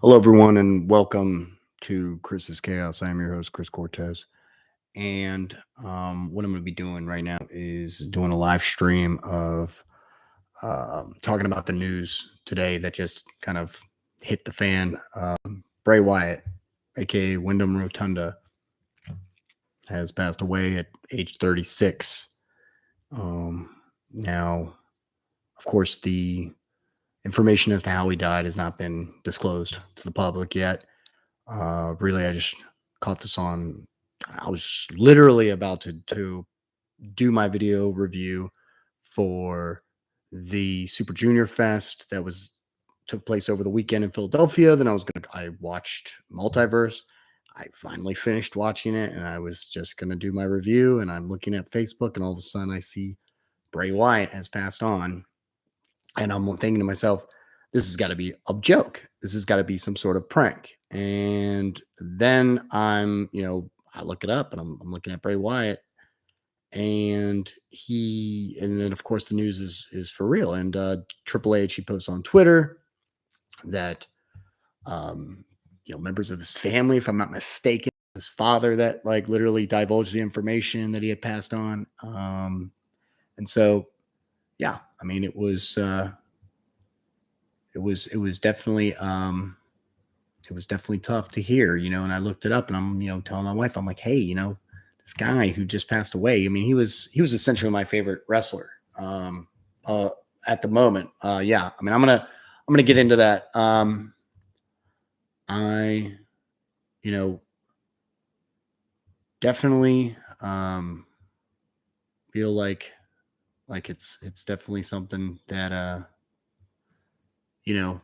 Hello, everyone, and welcome to Chris's Chaos. I'm your host, Chris Cortez. And what I'm going to be doing right now is doing a live stream of talking about the news today that just kind of hit the fan. Bray Wyatt, aka Windham Rotunda, has passed away at age 36. Now, of course, the information as to how he died has not been disclosed to the public yet. Really, I just caught this on. I was literally about to do my video review for the Super Junior Fest that was took place over the weekend in Philadelphia. Then I watched Multiverse. I finally finished watching it, and I was just gonna do my review. And I'm looking at Facebook, and all of a sudden, I see Bray Wyatt has passed on, and I'm thinking to myself, this has got to be a joke. This has got to be some sort of prank. And then I look it up and I'm looking at Bray Wyatt and and then of course the news is for real. And Triple H, he posts on Twitter that, members of his family, if I'm not mistaken, his father that like literally divulged the information that he had passed on. And so, yeah, I mean, it was definitely tough to hear, and I looked it up and I'm, telling my wife, I'm like, hey, this guy who just passed away, I mean, he was essentially my favorite wrestler uh at the moment. Yeah, I mean, I'm gonna get into that. I you know definitely feel like it's definitely something that you know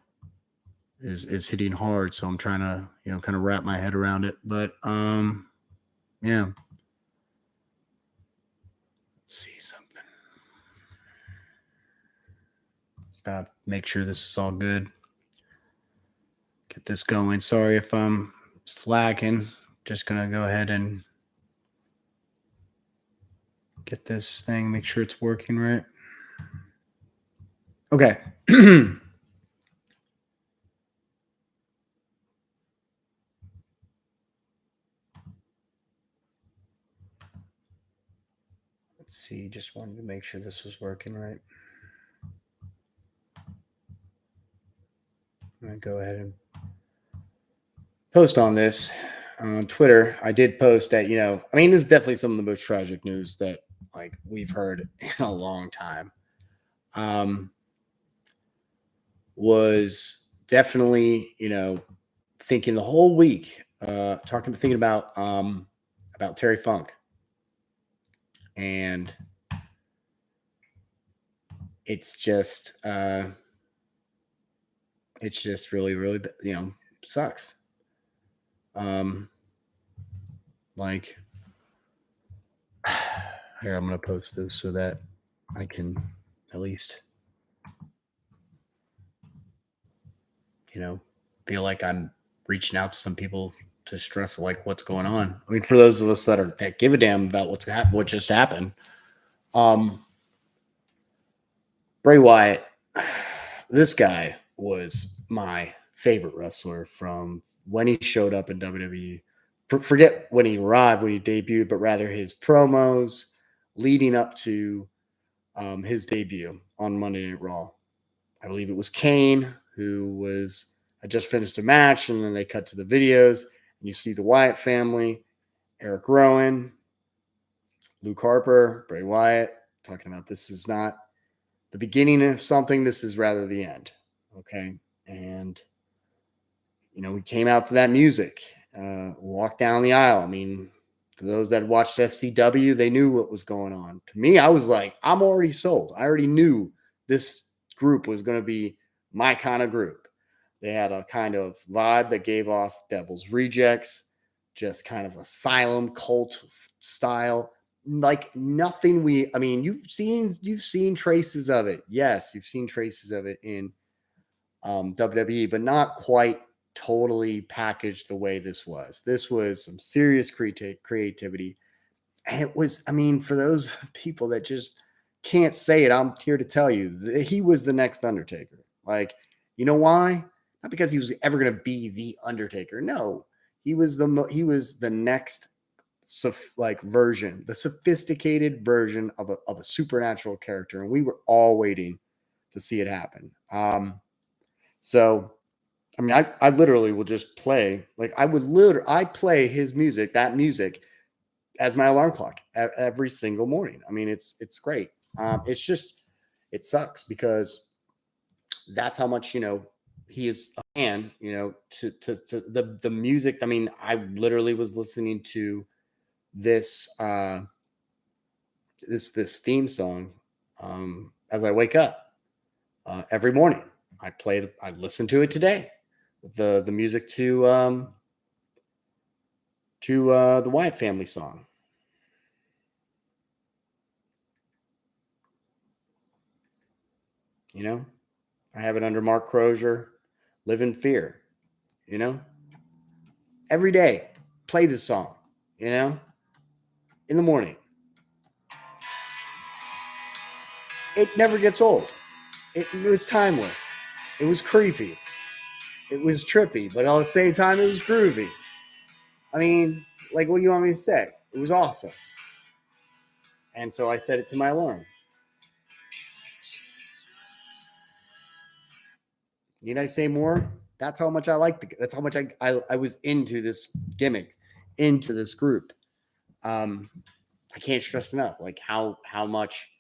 is hitting hard. So I'm trying to, kind of wrap my head around it. But yeah. Let's see something. Gotta make sure this is all good. Get this going. Sorry if I'm slacking. Just gonna go ahead and get this thing, make sure it's working right. Okay. Let's see, just wanted to make sure this was working right. I'm gonna go ahead and post on this on Twitter. I did post that, I mean, this is definitely some of the most tragic news that like we've heard in a long time. Was definitely, thinking the whole week, thinking about Terry Funk. And it's just really, really, sucks. Like, here, I'm gonna post this so that I can at least, feel like I'm reaching out to some people to stress like what's going on. I mean, for those of us that give a damn about what just happened, Bray Wyatt, this guy was my favorite wrestler from when he showed up in WWE. Forget when he arrived, when he debuted, but rather his promos leading up to his debut on Monday Night Raw. I believe it was Kane who had just finished a match, and then they cut to the videos, and you see the Wyatt family, Eric Rowan, Luke Harper, Bray Wyatt, talking about this is not the beginning of something, this is rather the end. Okay. And, we came out to that music, walked down the aisle. I mean, for those that watched FCW, they knew what was going on. To me, I was like, I'm already sold. I already knew this group was going to be my kind of group. They had a kind of vibe that gave off Devil's Rejects, just kind of asylum cult style. Like nothing you've seen traces of it. Yes, you've seen traces of it in WWE, but not quite totally packaged the way this was. This was some serious creativity. And it was, I mean, for those people that just can't say it, I'm here to tell you that he was the next Undertaker. Like, you know why? Not because he was ever going to be the Undertaker. No, he was the next version, the sophisticated version of a supernatural character, and we were all waiting to see it happen. So I mean, I literally will just play, like I play his music, that music, as my alarm clock every single morning. I mean, it's great. It's just, it sucks because that's how much, he is a fan, to the music. I mean, I literally was listening to this this theme song as I wake up every morning. I listen to it today. The music to the Wyatt family song. I have it under Mark Crozier, Live in Fear. Every day, play this song, in the morning. It never gets old. It was timeless. It was creepy. It was trippy, but at the same time, it was groovy. I mean, like, what do you want me to say? It was awesome. And so I set it to my alarm. Need I say more? That's how much I liked that's how much I was into this gimmick, into this group. I can't stress enough, like how much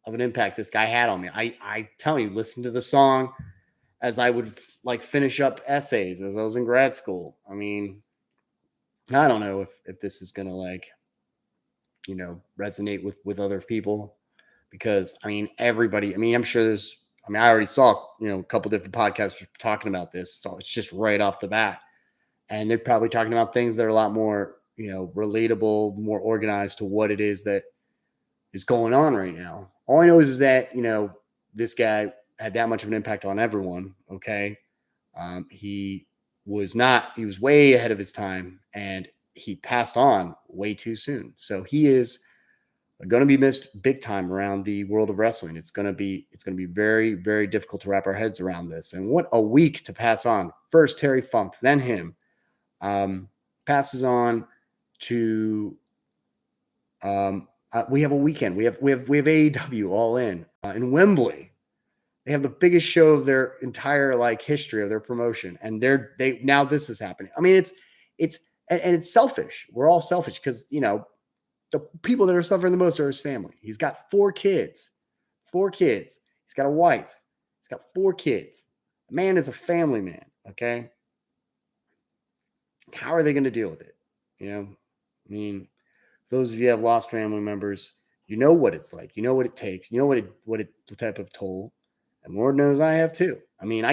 of an impact this guy had on me. I tell you, listen to the song as I would like finish up essays as I was in grad school. I mean, I don't know if this is gonna like, resonate with other people, because I mean everybody. I mean, I'm sure there's. I mean, I already saw a couple different podcasts talking about this, so it's just right off the bat, and they're probably talking about things that are a lot more relatable, more organized to what it is that is going on right now. All I know is that this guy had that much of an impact on everyone. Okay, he was way ahead of his time, and he passed on way too soon. So he is going to be missed big time around the world of wrestling. It's going to be very, very difficult to wrap our heads around this. And what a week to pass on. First Terry Funk, then him. Passes on to we have a weekend. We have AEW All In Wembley. They have the biggest show of their entire history of their promotion, and now this is happening. I mean, it's selfish. We're all selfish because the people that are suffering the most are his family. He's got 4 kids. 4 kids. He's got a wife. He's got 4 kids. The man is a family man, okay? How are they going to deal with it? I mean, those of you who have lost family members, you know what it's like. You know what it takes. You know the type of toll. And Lord knows I have too. I mean,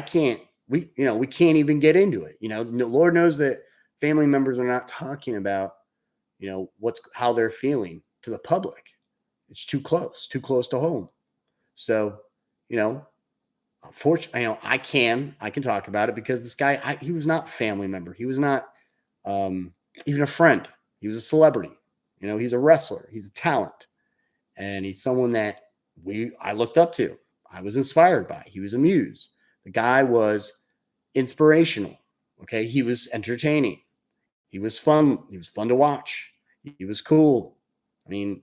we can't even get into it. Lord knows that family members are not talking about how they're feeling to the public. It's too close to home. So, unfortunately, I can talk about it because this guy, he was not a family member. He was not even a friend. He was a celebrity. He's a wrestler. He's a talent. And he's someone that I looked up to. I was inspired by. He was a muse. The guy was inspirational. Okay. He was entertaining. He was fun. He was fun to watch. He was cool. I mean,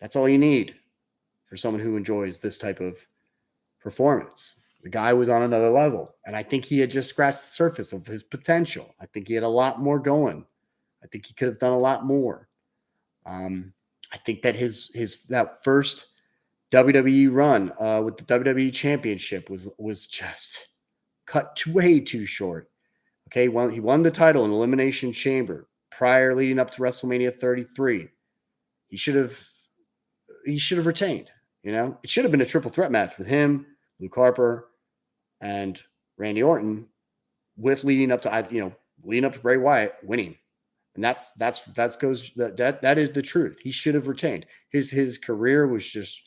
that's all you need for someone who enjoys this type of performance. The guy was on another level, and I think he had just scratched the surface of his potential. I think he had a lot more going. I think he could have done a lot more. I think that that first WWE run with the WWE Championship was just cut way too short. Okay, he won the title in Elimination Chamber leading up to WrestleMania 33. He should have retained. It should have been a triple threat match with him, Luke Harper, and Randy Orton, with leading up to Bray Wyatt winning. And that is the truth. He should have retained. His career was just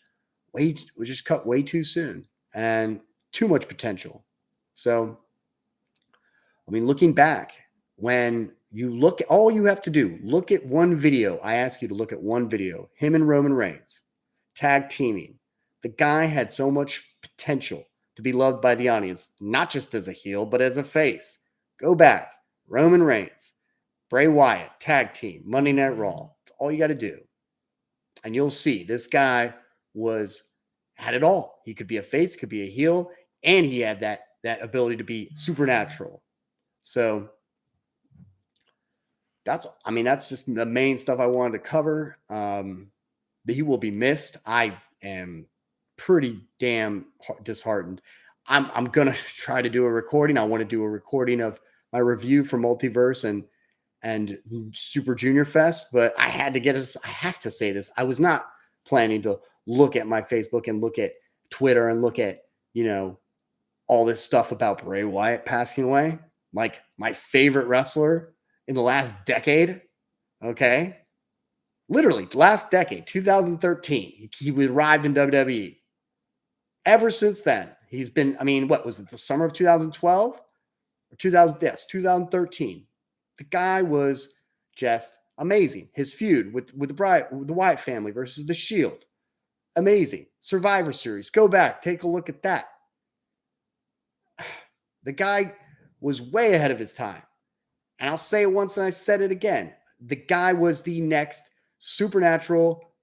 cut way too soon and too much potential. So, I mean, looking back, when you all you have to do, look at one video. I ask you to look at one video. Him and Roman Reigns tag teaming. The guy had so much potential to be loved by the audience, not just as a heel, but as a face. Go back. Roman Reigns, Bray Wyatt, tag team, Monday Night Raw. It's all you got to do. And you'll see this guy had it all. He could be a face, could be a heel, and he had that ability to be supernatural. So that's just the main stuff I wanted to cover. But he will be missed. I am pretty damn disheartened. I'm gonna try to do a recording. I want to do a recording of my review for Multiverse and Super Junior Fest, but I have to say this. I was not planning to look at my Facebook and look at Twitter and look at, all this stuff about Bray Wyatt passing away. Like my favorite wrestler in the last decade. Okay. Literally last decade, 2013, he arrived in WWE. Ever since then, he's been, what was it? The summer of 2012 or 2013. The guy was just amazing. His feud with the Wyatt family versus the Shield. Amazing. Survivor Series. Go back. Take a look at that. The guy was way ahead of his time. And I'll say it once and I said it again. The guy was the next supernatural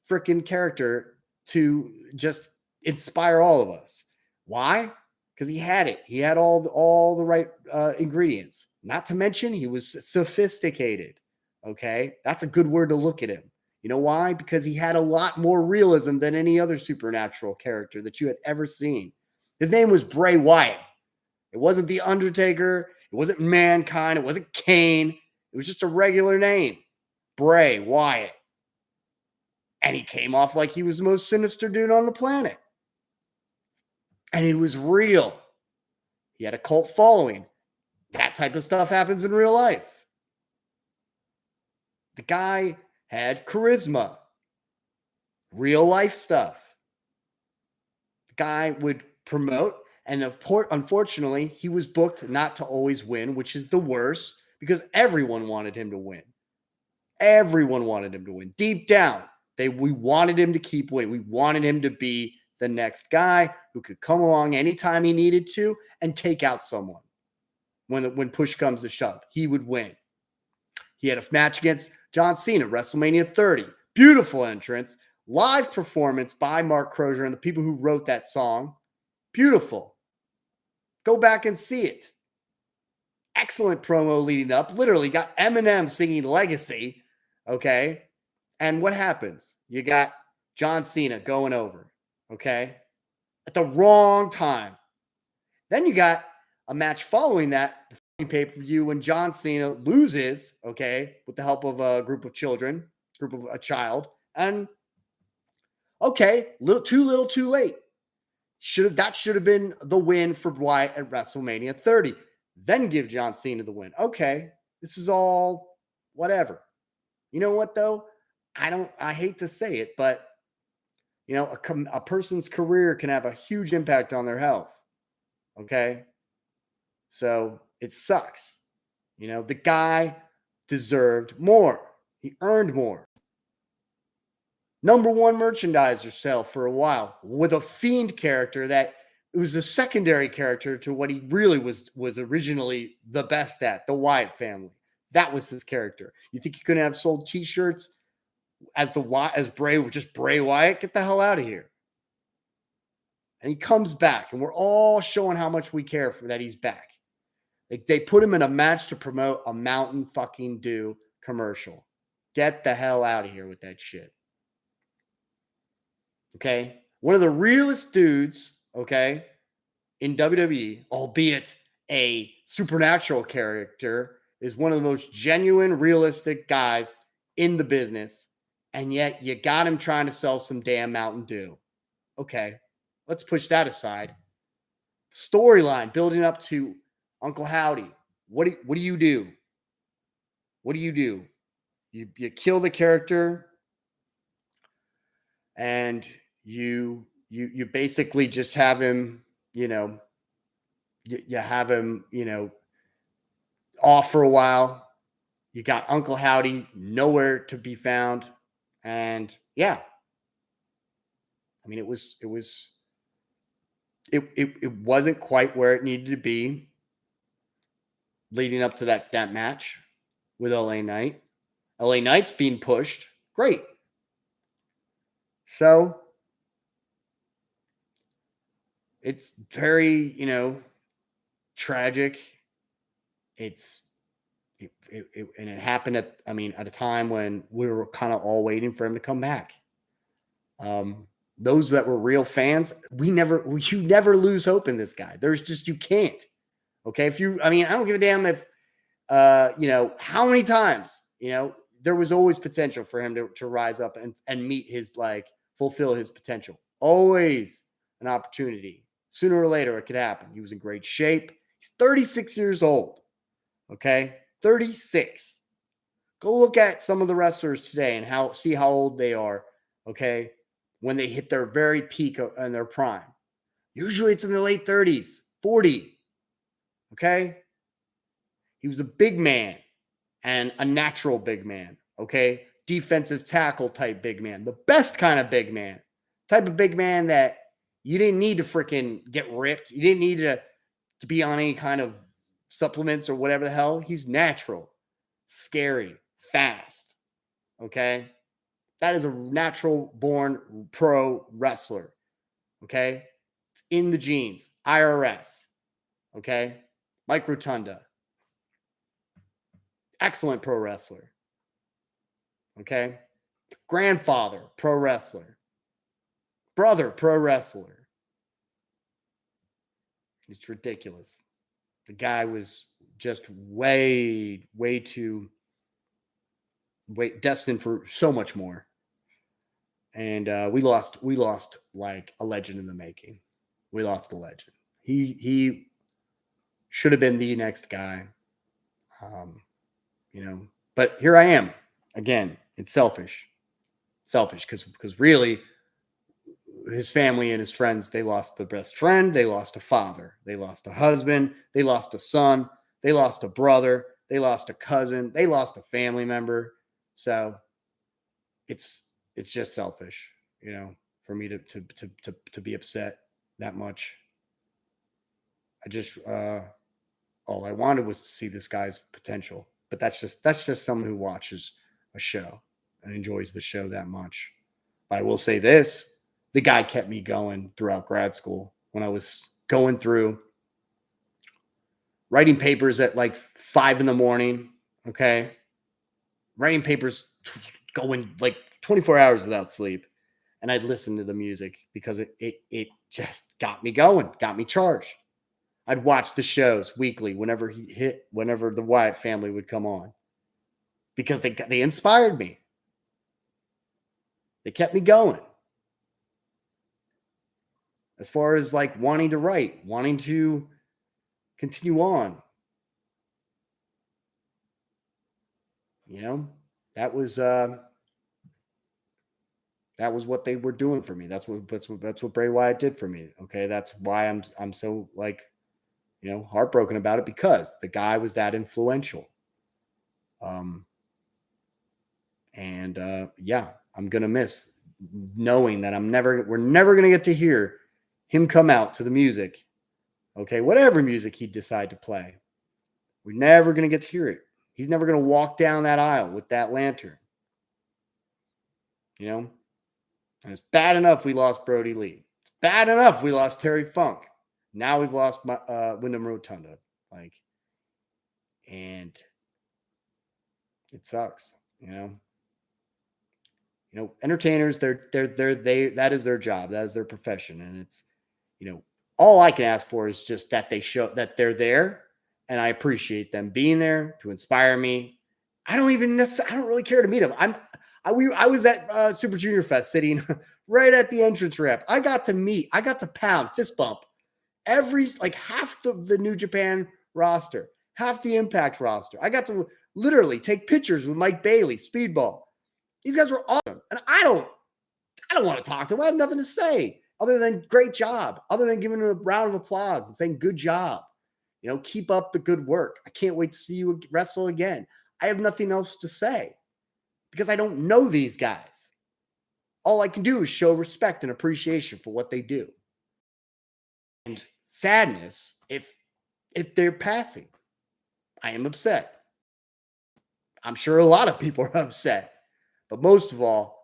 freaking character to just inspire all of us. Why? Because he had it. He had all the right ingredients. Not to mention he was sophisticated. Okay? That's a good word to look at him. You know why? Because he had a lot more realism than any other supernatural character that you had ever seen. His name was Bray Wyatt. It wasn't The Undertaker. It wasn't Mankind. It wasn't Kane. It was just a regular name. Bray Wyatt. And he came off like he was the most sinister dude on the planet. And it was real. He had a cult following. That type of stuff happens in real life. The guy had charisma. Real life stuff. The guy would promote, and unfortunately, he was booked not to always win, which is the worst, because everyone wanted him to win. Everyone wanted him to win. Deep down, we wanted him to keep winning. We wanted him to be the next guy who could come along anytime he needed to and take out someone. When push comes to shove, he would win. He had a match against John Cena, WrestleMania 30. Beautiful entrance. Live performance by Mark Crozier and the people who wrote that song. Beautiful. Go back and see it. Excellent promo leading up. Literally got Eminem singing Legacy. Okay. And what happens? You got John Cena going over. Okay. At the wrong time. Then you got a match following that, the pay-per-view, when John Cena loses, okay, with the help of a group of a child. And okay, too little, too late. That should have been the win for Wyatt at WrestleMania 30. Then give John Cena the win. Okay, this is all whatever. You know what though? I hate to say it, but a person's career can have a huge impact on their health. Okay? So it sucks. The guy deserved more. He earned more. Number one merchandiser sale for a while with a Fiend character that it was a secondary character to what he really was originally the best at, the Wyatt family. That was his character. You think he couldn't have sold t-shirts as Bray Wyatt? Get the hell out of here. And he comes back, and we're all showing how much we care for that he's back. They put him in a match to promote a Mountain fucking Dew commercial. Get the hell out of here with that shit. Okay? One of the realest dudes, okay, in WWE, albeit a supernatural character, is one of the most genuine, realistic guys in the business. And yet you got him trying to sell some damn Mountain Dew. Okay, let's push that aside. Storyline building up to Uncle Howdy. What do you do? What do? You kill the character, and you basically just have him, you have him, off for a while. You got Uncle Howdy nowhere to be found, and yeah, it was it wasn't quite where it needed to be leading up to that match with LA Knight. LA Knight's being pushed. Great. So it's very, tragic. And it happened at a time when we were kind of all waiting for him to come back. Those that were real fans, you never lose hope in this guy. You can't. Okay. I don't give a damn if, how many times, there was always potential for him to rise up and meet fulfill his potential. Always an opportunity. Sooner or later, it could happen. He was in great shape. He's 36 years old. Okay. 36. Go look at some of the wrestlers today and see how old they are. Okay. When they hit their very peak in their prime. Usually it's in the late 30s, 40. Okay. He was a big man and a natural big man. Okay. Defensive tackle type big man. The best kind of big man. Type of big man that you didn't need to freaking get ripped. You didn't need to be on any kind of supplements or whatever the hell. He's natural, scary, fast. Okay. That is a natural born pro wrestler. Okay. It's in the genes. IRS. Okay. Mike Rotunda. Excellent pro wrestler. Okay. Grandfather, pro wrestler. Brother, pro wrestler. It's ridiculous. The guy was just way too destined for so much more. And we lost like a legend in the making. We lost a legend. He should have been the next guy. But here I am again. It's selfish because really his family and his friends, they lost their best friend. They lost a father. They lost a husband. They lost a son. They lost a brother. They lost a cousin. They lost a family member. So it's just selfish, for me to be upset that much. I just, all I wanted was to see this guy's potential, but that's just someone who watches a show and enjoys the show that much. But I will say this. The guy kept me going throughout grad school when I was going through writing papers at like 5 a.m. Okay. Writing papers going like 24 hours without sleep. And I'd listen to the music because it just got me going, got me charged. I'd watch the shows weekly whenever the Wyatt family would come on because they inspired me. They kept me going. As far as like wanting to write, wanting to continue on. That was what they were doing for me. That's what Bray Wyatt did for me. Okay. That's why I'm so like, heartbroken about it because the guy was that influential. Yeah, I'm going to miss knowing that we're never going to get to hear him come out to the music. Okay. Whatever music he'd decide to play. We're never going to get to hear it. He's never going to walk down that aisle with that lantern. And it's bad enough we lost Brody Lee. It's bad enough we lost Terry Funk. Now we've lost Windham Rotunda. And it sucks, entertainers, that is their job. That is their profession. And it's, all I can ask for is just that they show that they're there. And I appreciate them being there to inspire me. I don't really care to meet them. I was at Super Junior Fest sitting right at the entrance ramp. I got to pound, fist bump half the New Japan roster, half the Impact roster. I got to literally take pictures with Mike Bailey, Speedball. These guys were awesome. And I don't want to talk to them. I have nothing to say other than great job, other than giving them a round of applause and saying good job. Keep up the good work. I can't wait to see you wrestle again. I have nothing else to say because I don't know these guys. All I can do is show respect and appreciation for what they do. sadness if they're passing. I am upset. I'm sure a lot of people are upset. But most of all,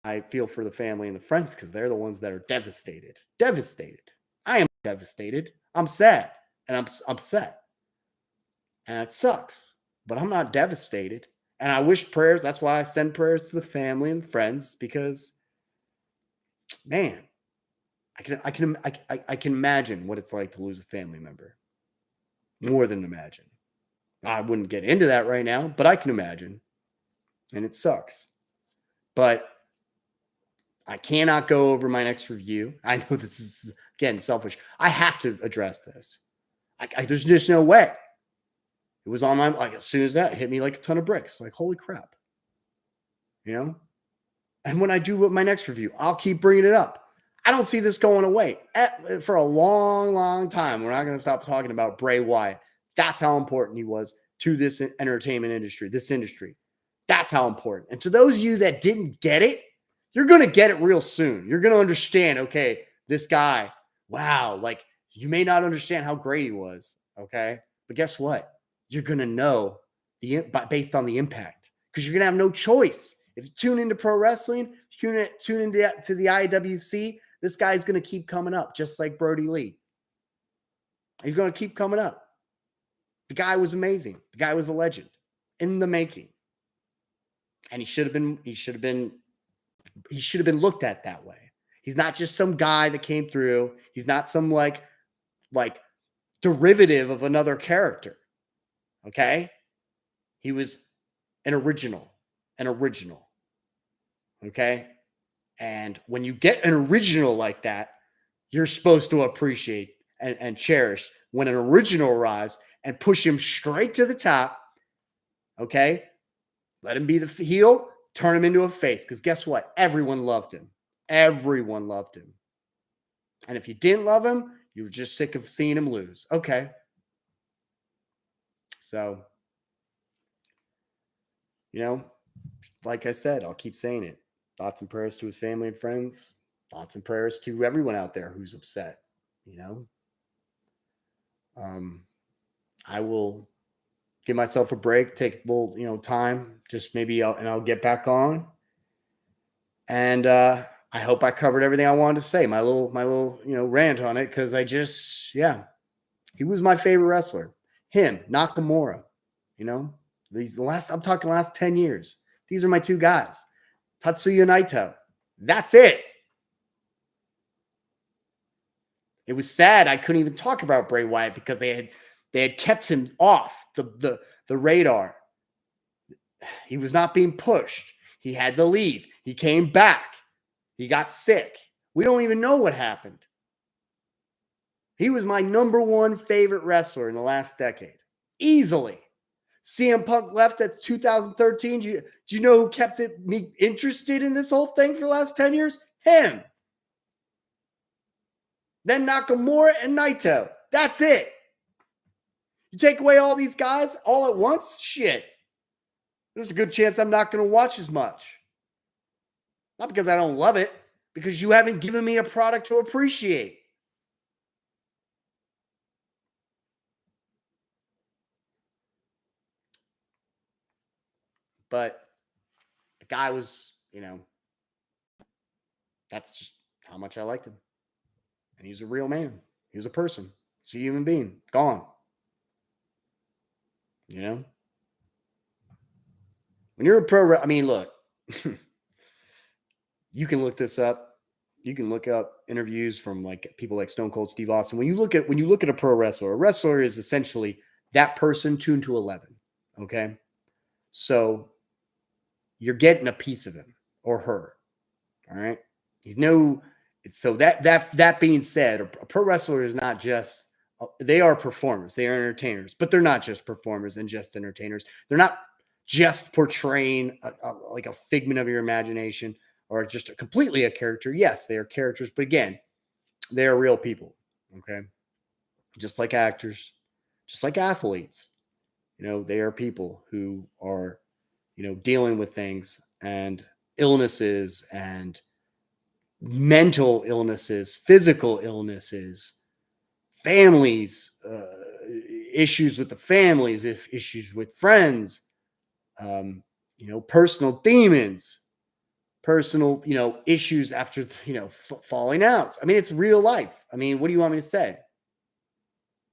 I feel for the family and the friends because they're the ones that are devastated. Devastated. I am devastated. I'm sad and I'm upset. And it sucks. But I'm not devastated. And I wish prayers. That's why I send prayers to the family and friends because, man, I can imagine what it's like to lose a family member. More than imagine. I wouldn't get into that right now, but I can imagine. And it sucks. But I cannot go over my next review. I know this is, again, selfish. I have to address this. There's just no way. It was on my, like, as soon as that hit me like a ton of bricks. Like, holy crap. You know? And when I do my next review, I'll keep bringing it up. I don't see this going away. For a long, long time, we're not going to stop talking about Bray Wyatt. That's how important he was to this entertainment industry, this industry. That's how important. And to those of you that didn't get it, you're going to get it real soon. You're going to understand, okay, this guy, wow, like you may not understand how great he was, okay? But guess what? You're going to know based on the impact because you're going to have no choice. If you tune into pro wrestling, tune into the IWC, this guy's going to keep coming up just like Brody Lee. He's going to keep coming up. The guy was amazing. The guy was a legend in the making. And he should have been looked at that way. He's not just some guy that came through. He's not some like derivative of another character. Okay? He was an original. Okay? And when you get an original like that, you're supposed to appreciate and cherish when an original arrives and push him straight to the top. Okay? Let him be the heel, turn him into a face. Because guess what? Everyone loved him. Everyone loved him. And if you didn't love him, you were just sick of seeing him lose. Okay. So, like I said, I'll keep saying it. Thoughts and prayers to his family and friends. Thoughts and prayers to everyone out there who's upset. I will give myself a break, take a little, time, just maybe I'll get back on. And I hope I covered everything I wanted to say. My little, rant on it because he was my favorite wrestler. Him, Nakamura. I'm talking last 10 years. These are my two guys. Tatsuya Naito. That's it. It was sad I couldn't even talk about Bray Wyatt because they had kept him off the radar. He was not being pushed. He had to leave. He came back. He got sick. We don't even know what happened. He was my number one favorite wrestler in the last decade. Easily. CM Punk left at 2013. Do you know who kept me interested in this whole thing for the last 10 years? Him. Then Nakamura and Naito. That's it. You take away all these guys all at once? Shit. There's a good chance I'm not going to watch as much. Not because I don't love it, because you haven't given me a product to appreciate. But the guy was, that's just how much I liked him. And he was a real man. He was a person. He's a human being. Gone. When you're a pro, look, you can look this up. You can look up interviews from people like Stone Cold Steve Austin. When you look at a pro wrestler, a wrestler is essentially that person tuned to 11. Okay. So you're getting a piece of him or her. All right. So that being said, a pro wrestler is not just, they are performers, they are entertainers, but they're not just performers and just entertainers. They're not just portraying like a figment of your imagination or just completely a character. Yes, they are characters, but again, they are real people. Okay. Just like actors, just like athletes, they are people who are, dealing with things and illnesses and mental illnesses, physical illnesses, families, issues with the families, if issues with friends, um, personal demons, personal, issues after, falling outs. I mean, it's real life. I mean, what do you want me to say?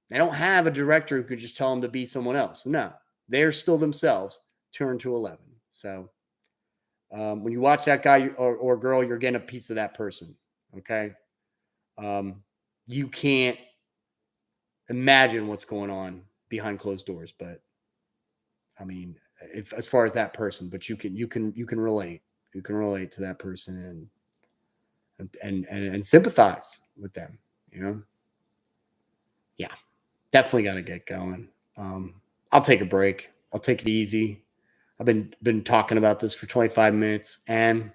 They don't have a director who could just tell them to be someone else. No, they're still themselves turned to 11. So when you watch that guy or girl, you're getting a piece of that person. Okay. You can't imagine what's going on behind closed doors, but I mean, if as far as that person, but you can relate. You can relate to that person and sympathize with them, you know? Yeah, definitely got to get going. I'll take a break. I'll take it easy. I've been talking about this for 25 minutes, and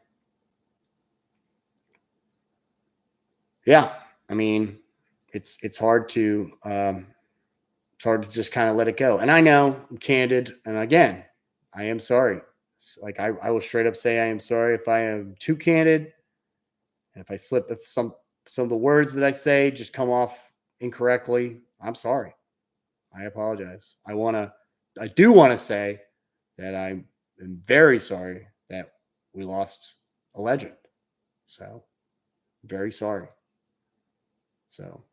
yeah, I mean, it's hard to just kind of let it go. And I know I'm candid, and again, I am sorry. Like I will straight up say I am sorry if I am too candid, and if I slip, if some of the words that I say just come off incorrectly. I'm sorry. I apologize. I do want to say that I am very sorry that we lost a legend. So, very sorry. So,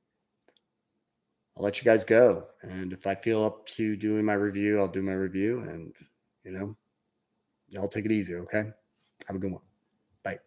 I'll let you guys go. And if I feel up to doing my review, I'll do my review. And, y'all take it easy. Okay. Have a good one. Bye.